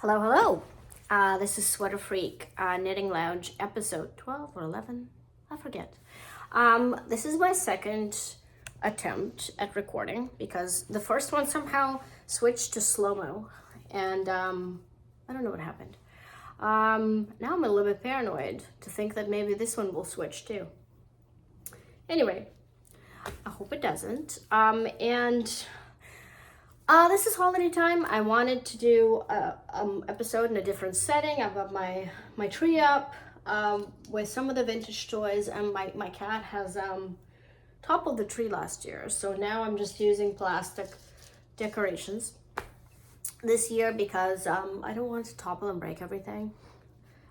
Hello, hello. This is Sweater Freak Knitting Lounge episode 12 or 11. I forget. This is my second attempt at recording because the first one somehow switched to slow-mo and I don't know what happened. Now I'm a little bit paranoid to think that maybe this one will switch too. Anyway, I hope it doesn't. This is holiday time. I wanted to do a episode in a different setting. I've got my tree up with some of the vintage toys, and my cat has toppled the tree last year. So now I'm just using plastic decorations this year because I don't want to topple and break everything.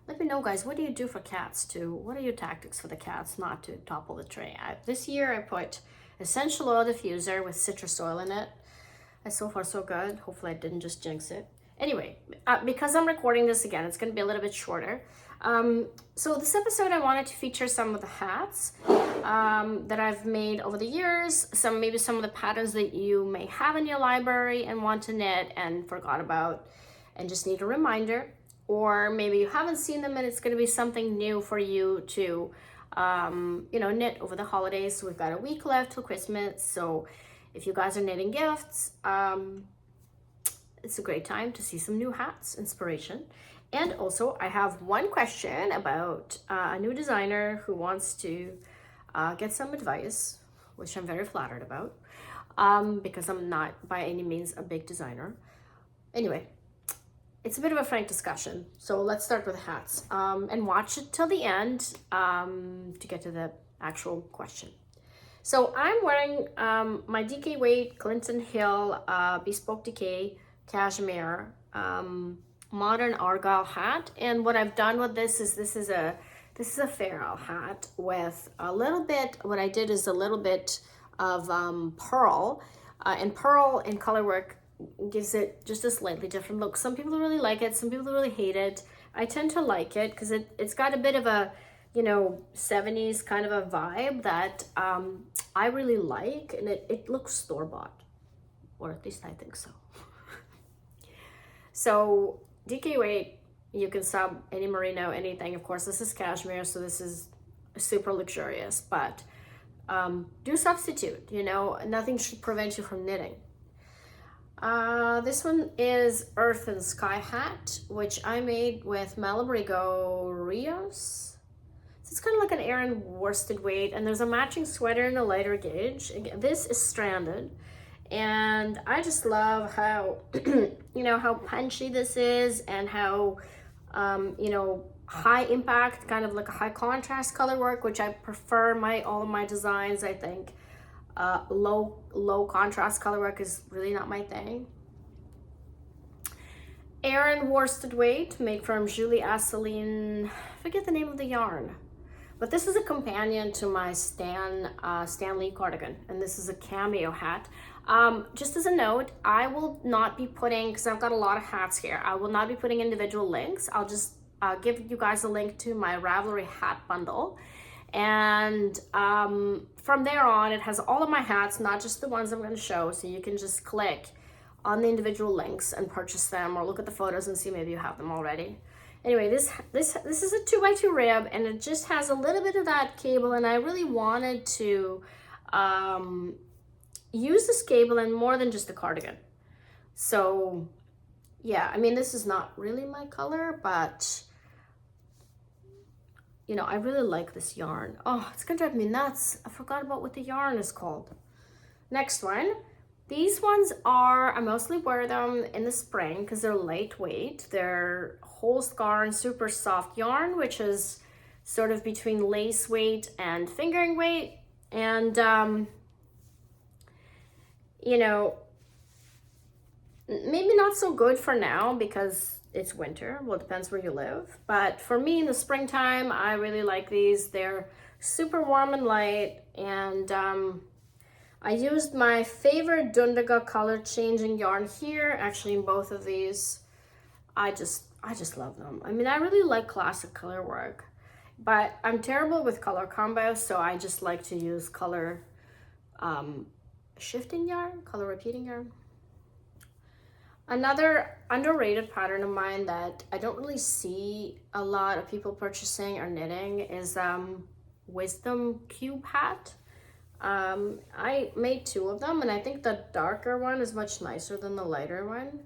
Let me know, guys, what do you do for cats too? What are your tactics for the cats not to topple the tree? This year I put essential oil diffuser with citrus oil in it. So far so good. Hopefully I didn't just jinx it. Anyway, because I'm recording this again, it's going to be a little bit shorter. So this episode I wanted to feature some of the hats that I've made over the years, maybe some of the patterns that you may have in your library and want to knit and forgot about and just need a reminder, or maybe you haven't seen them and it's going to be something new for you to knit over the holidays. So we've got a week left till Christmas, so if you guys are knitting gifts, it's a great time to see some new hats inspiration. And also I have one question about a new designer who wants to get some advice, which I'm very flattered about because I'm not by any means a big designer. Anyway, it's a bit of a frank discussion. So let's start with hats and watch it till the end to get to the actual question. So I'm wearing my DK Weight Clinton Hill Bespoke DK Cashmere Modern Argyle hat, and what I've done with this is a ferrule hat with a little bit. What I did is a little bit of pearl, and pearl in color work gives it just a slightly different look. Some people really like it, some people really hate it. I tend to like it because it's got a bit of a 70s kind of a vibe that I really like, and it looks store-bought, or at least I think so. So DK Weight, you can sub any merino, anything. Of course, this is cashmere, so this is super luxurious, but do substitute, nothing should prevent you from knitting. This one is Earth and Sky Hat, which I made with Malabrigo Rios. It's kind of like an Aran worsted weight, and there's a matching sweater in a lighter gauge. Again, this is stranded, and I just love how how punchy this is, and how high impact, kind of like a high contrast color work, which I prefer. All of my designs, I think low contrast color work is really not my thing. Aran worsted weight made from Julie Asseline, I forget the name of the yarn. But this is a companion to my Stan Lee cardigan, and this is a cameo hat. Just as a note, I will not be putting, because I've got a lot of hats here, I will not be putting individual links. I'll just give you guys a link to my Ravelry hat bundle. And from there on, it has all of my hats, not just the ones I'm going to show, so you can just click on the individual links and purchase them, or look at the photos and see maybe you have them already. Anyway, this is a 2x2 rib, and it just has a little bit of that cable, and I really wanted to use this cable in more than just a cardigan. So yeah, I mean, this is not really my color, but I really like this yarn. Oh, it's gonna drive me nuts. I forgot about what the yarn is called. Next one. These ones I mostly wear them in the spring because they're lightweight. They're Hol Scarn super soft yarn, which is sort of between lace weight and fingering weight. And, maybe not so good for now because it's winter. Well, it depends where you live. But for me in the springtime, I really like these. They're super warm and light, and I used my favorite Dundaga color changing yarn here, actually in both of these. I just love them. I mean, I really like classic color work, but I'm terrible with color combos, so I just like to use color shifting yarn, color repeating yarn. Another underrated pattern of mine that I don't really see a lot of people purchasing or knitting is Wisdom Cube hat. I made 2 of them, and I think the darker one is much nicer than the lighter one.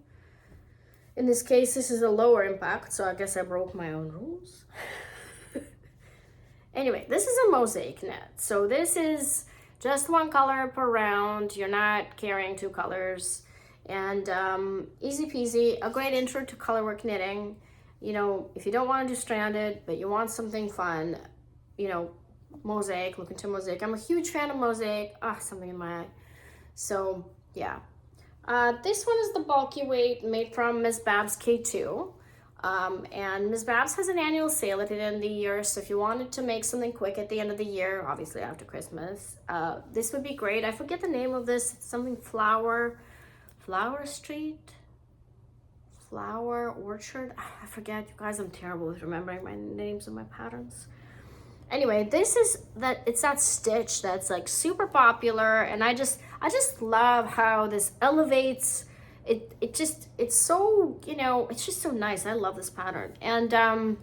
In this case, this is a lower impact, so I guess I broke my own rules. Anyway, this is a mosaic knit. So this is just 1 color per round. You're not carrying 2 colors. And easy peasy, a great intro to colorwork knitting. You know, if you don't want to do stranded, but you want something fun, you know, mosaic, look into mosaic. I'm a huge fan of mosaic. Something in my eye. So yeah. This one is the bulky weight made from Miss Babs K2. And Miss Babs has an annual sale at the end of the year. So if you wanted to make something quick at the end of the year, obviously after Christmas, this would be great. I forget the name of this. It's something Flower Street, Flower Orchard. I forget, you guys, I'm terrible with remembering my names of my patterns. Anyway, it's that stitch that's like super popular, and I just love how this elevates it. It's so, you know, it's just so nice. I love this pattern. And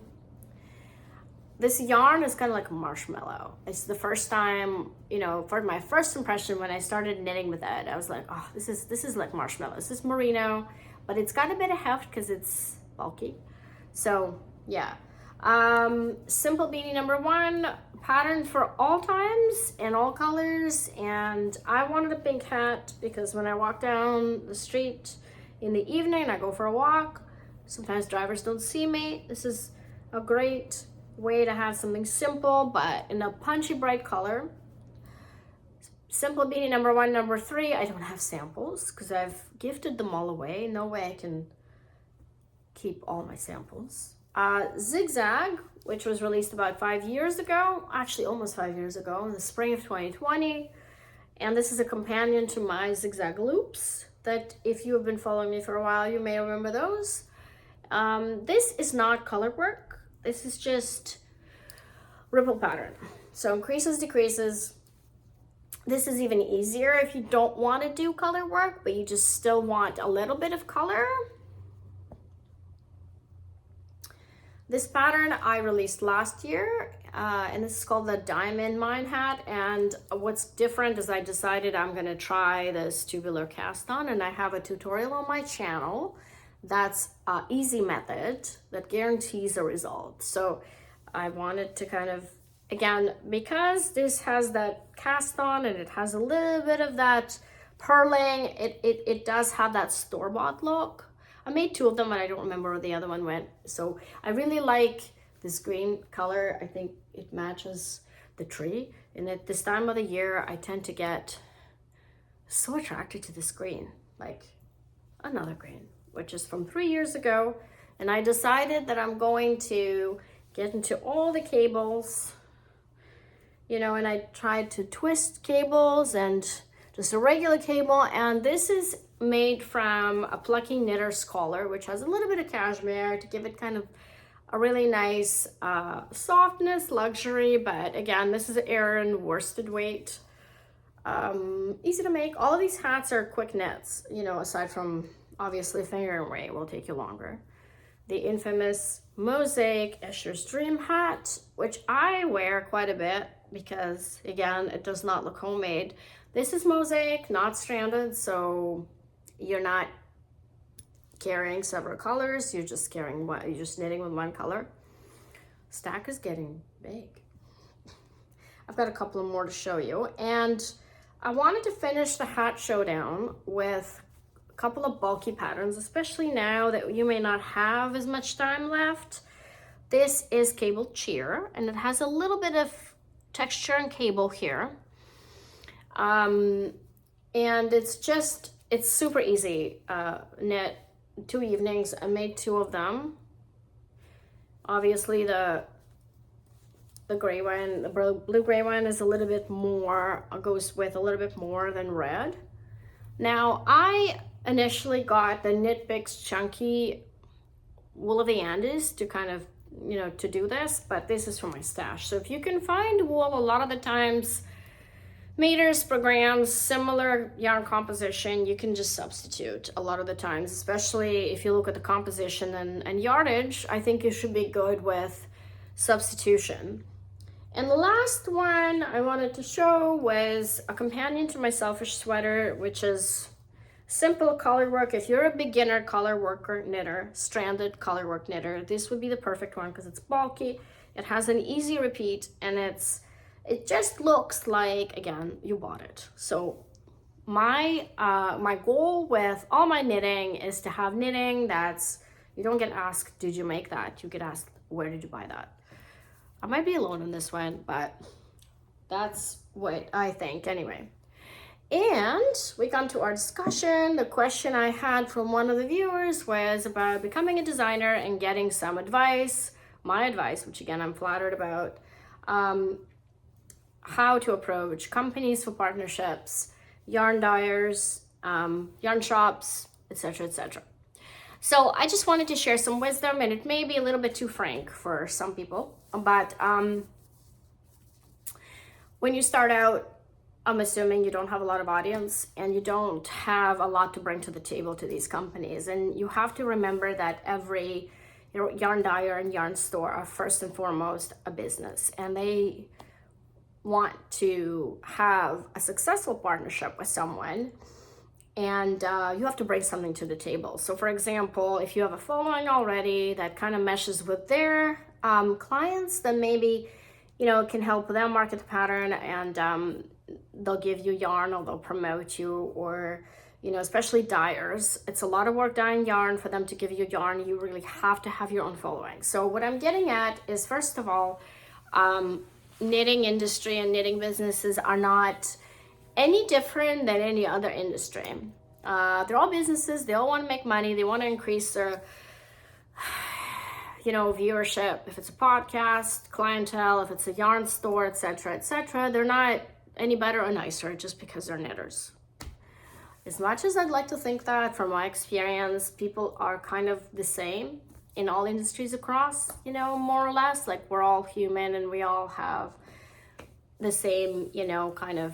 this yarn is kind of like a marshmallow. It's the first time, you know, for my first impression when I started knitting with it, I was like, oh, this is like marshmallow. This is merino, but it's got a bit of heft because it's bulky. So yeah. Simple beanie number 1, pattern for all times and all colors. And I wanted a pink hat because when I walk down the street in the evening, I go for a walk. Sometimes drivers don't see me. This is a great way to have something simple, but in a punchy, bright color. Simple beanie number 1, number 3. I don't have samples because I've gifted them all away. No way I can keep all my samples. Zigzag, which was released about 5 years ago, actually almost 5 years ago, in the spring of 2020. And this is a companion to my Zigzag loops that, if you have been following me for a while, you may remember those. This is not color work. This is just ripple pattern. So increases, decreases. This is even easier if you don't want to do color work, but you just still want a little bit of color. This pattern I released last year, and this is called the Diamond Mine Hat. And what's different is I decided I'm going to try this tubular cast on, and I have a tutorial on my channel that's an easy method that guarantees a result. So I wanted to kind of, again, because this has that cast on and it has a little bit of that purling, it does have that store-bought look. I made 2 of them and I don't remember where the other one went. So I really like this green color. I think it matches the tree. And at this time of the year, I tend to get so attracted to this green, like another green, which is from 3 years ago. And I decided that I'm going to get into all the cables, you know, and I tried to twist cables and just a regular cable. And this is made from a Plucky Knitter's collar, which has a little bit of cashmere to give it kind of a really nice softness, luxury. But again, this is Aran worsted weight. Easy to make. All of these hats are quick knits, you know, aside from obviously finger and way will take you longer. The infamous Mosaic Escher's Dream hat, which I wear quite a bit because, again, it does not look homemade. This is Mosaic, not stranded, so you're not carrying several colors. You're just carrying one. You're just knitting with one color. Stack is getting big. I've got a couple of more to show you, and I wanted to finish the hat showdown with a couple of bulky patterns, especially now that you may not have as much time left. This is Cable Cheer, and it has a little bit of texture and cable here. And it's super easy. Knit 2 evenings. I made 2 of them. Obviously the gray one, the blue-gray one is a little bit more, goes with a little bit more than red. Now, I initially got the Knit Picks Chunky Wool of the Andes to kind of, you know, to do this, but this is for my stash. So if you can find wool, a lot of the times meters per gram, similar yarn composition, you can just substitute a lot of the times, especially if you look at the composition and yardage. I think you should be good with substitution. And the last one I wanted to show was a companion to my selfish sweater, which is simple color work. If you're a beginner color worker knitter, stranded color work knitter, this would be the perfect one because it's bulky, it has an easy repeat, and it just looks like, again, you bought it. So my goal with all my knitting is to have knitting that's, you don't get asked, did you make that? You get asked, where did you buy that? I might be alone on this one, but that's what I think anyway. And we got to our discussion. The question I had from one of the viewers was about becoming a designer and getting some advice, my advice, which again, I'm flattered about, how to approach companies for partnerships, yarn dyers, yarn shops, etc., etc. So I just wanted to share some wisdom, and it may be a little bit too frank for some people, but when you start out, I'm assuming you don't have a lot of audience and you don't have a lot to bring to the table to these companies. And you have to remember that every yarn dyer and yarn store are first and foremost a business, and they want to have a successful partnership with someone, and you have to bring something to the table. So for example, if you have a following already that kind of meshes with their clients, then maybe, you know, it can help them market the pattern, and they'll give you yarn, or they'll promote you, or, you know, especially dyers, it's a lot of work dyeing yarn. For them to give you yarn, you really have to have your own following. So what I'm getting at is, first of all, knitting industry and knitting businesses are not any different than any other industry. They're all businesses. They all want to make money. They want to increase their, you know, viewership. If it's a podcast, clientele, if it's a yarn store, etc., etc., they're not any better or nicer just because they're knitters. As much as I'd like to think that, from my experience, people are kind of the same in all industries across, you know, more or less. Like, we're all human and we all have the same, you know, kind of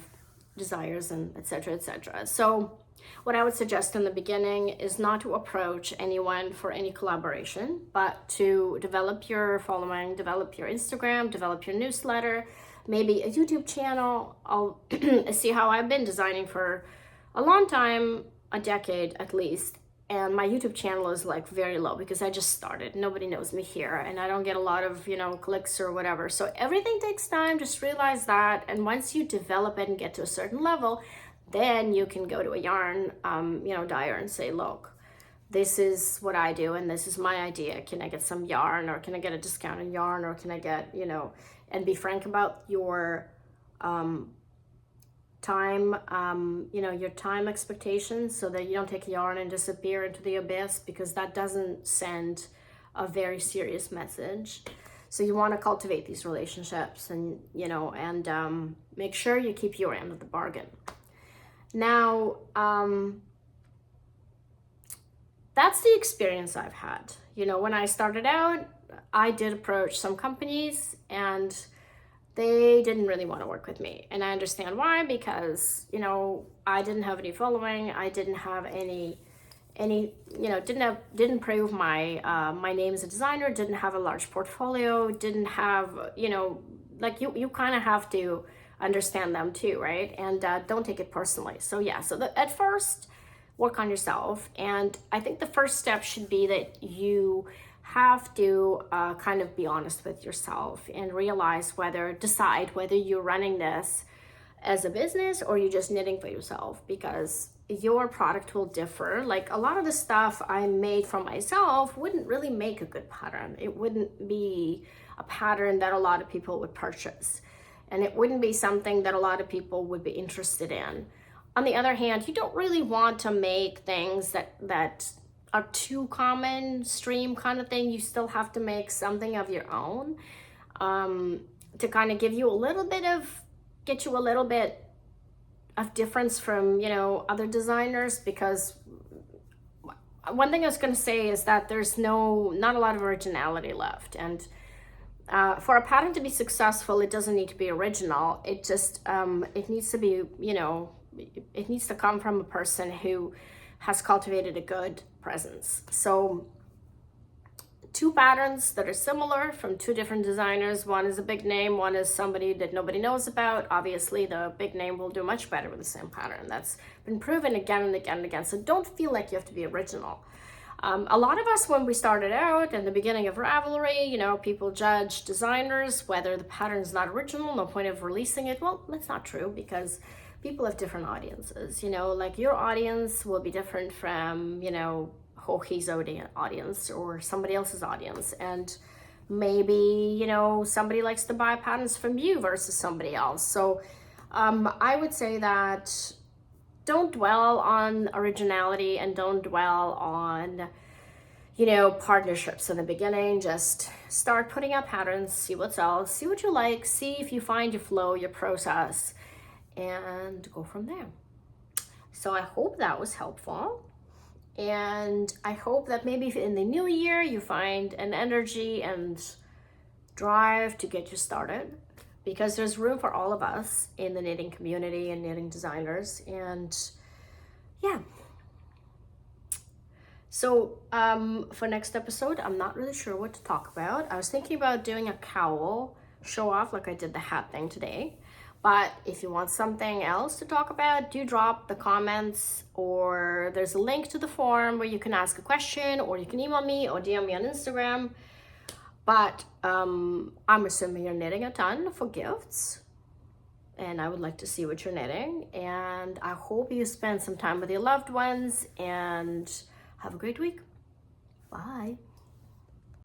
desires and etc., etc. So what I would suggest in the beginning is not to approach anyone for any collaboration, but to develop your following, develop your Instagram, develop your newsletter, maybe a YouTube channel. I'll see how I've been designing for a long time, a decade at least, and my YouTube channel is like very low because I just started. Nobody knows me here, and I don't get a lot of, you know, clicks or whatever. So everything takes time, just realize that. And once you develop it and get to a certain level, then you can go to a yarn, you know, dyer and say, look, this is what I do and this is my idea. Can I get some yarn, or can I get a discount on yarn, or can I get, you know, and be frank about your time, you know, your time expectations, so that you don't take yarn and disappear into the abyss, because that doesn't send a very serious message. So you want to cultivate these relationships, and, you know, and make sure you keep your end of the bargain. Now, that's the experience I've had. You know, when I started out, I did approach some companies and they didn't really want to work with me. And I understand why, because, you know, I didn't have any following. I didn't have any, you know, didn't prove my, my name as a designer, didn't have a large portfolio, didn't have, you know, like you kind of have to understand them too, right? And don't take it personally. So yeah, so at first, work on yourself. And I think the first step should be that you have to kind of be honest with yourself and decide whether you're running this as a business or you're just knitting for yourself, because your product will differ. Like, a lot of the stuff I made for myself wouldn't really make a good pattern. It wouldn't be a pattern that a lot of people would purchase, and it wouldn't be something that a lot of people would be interested in. On the other hand, you don't really want to make things that are too common stream kind of thing. You still have to make something of your own, to kind of give you get you a little bit of difference from, you know, other designers. Because one thing I was going to say is that there's not a lot of originality left. And For a pattern to be successful, it doesn't need to be original. It just, it needs to be, you know, it needs to come from a person who has cultivated a good presence. So two patterns that are similar from two different designers. One is a big name, one is somebody that nobody knows about. Obviously, the big name will do much better with the same pattern. That's been proven again and again and again. So don't feel like you have to be original. A lot of us, when we started out in the beginning of Ravelry, you know, people judge designers whether the pattern is not original, no point of releasing it. Well, that's not true, because people have different audiences. You know, like your audience will be different from, you know, Hoki's audience or somebody else's audience. And maybe, you know, somebody likes to buy patterns from you versus somebody else. So I would say that don't dwell on originality and don't dwell on, you know, partnerships in the beginning. Just start putting out patterns, see what sells, see what you like, see if you find your flow, your process, and go from there. So I hope that was helpful. And I hope that maybe in the new year you find an energy and drive to get you started, because there's room for all of us in the knitting community and knitting designers. And yeah. So for next episode, I'm not really sure what to talk about. I was thinking about doing a cowl show off like I did the hat thing today. But if you want something else to talk about, do drop the comments, or there's a link to the forum where you can ask a question, or you can email me or DM me on Instagram. But I'm assuming you're knitting a ton for gifts, and I would like to see what you're knitting. And I hope you spend some time with your loved ones, and have a great week. Bye.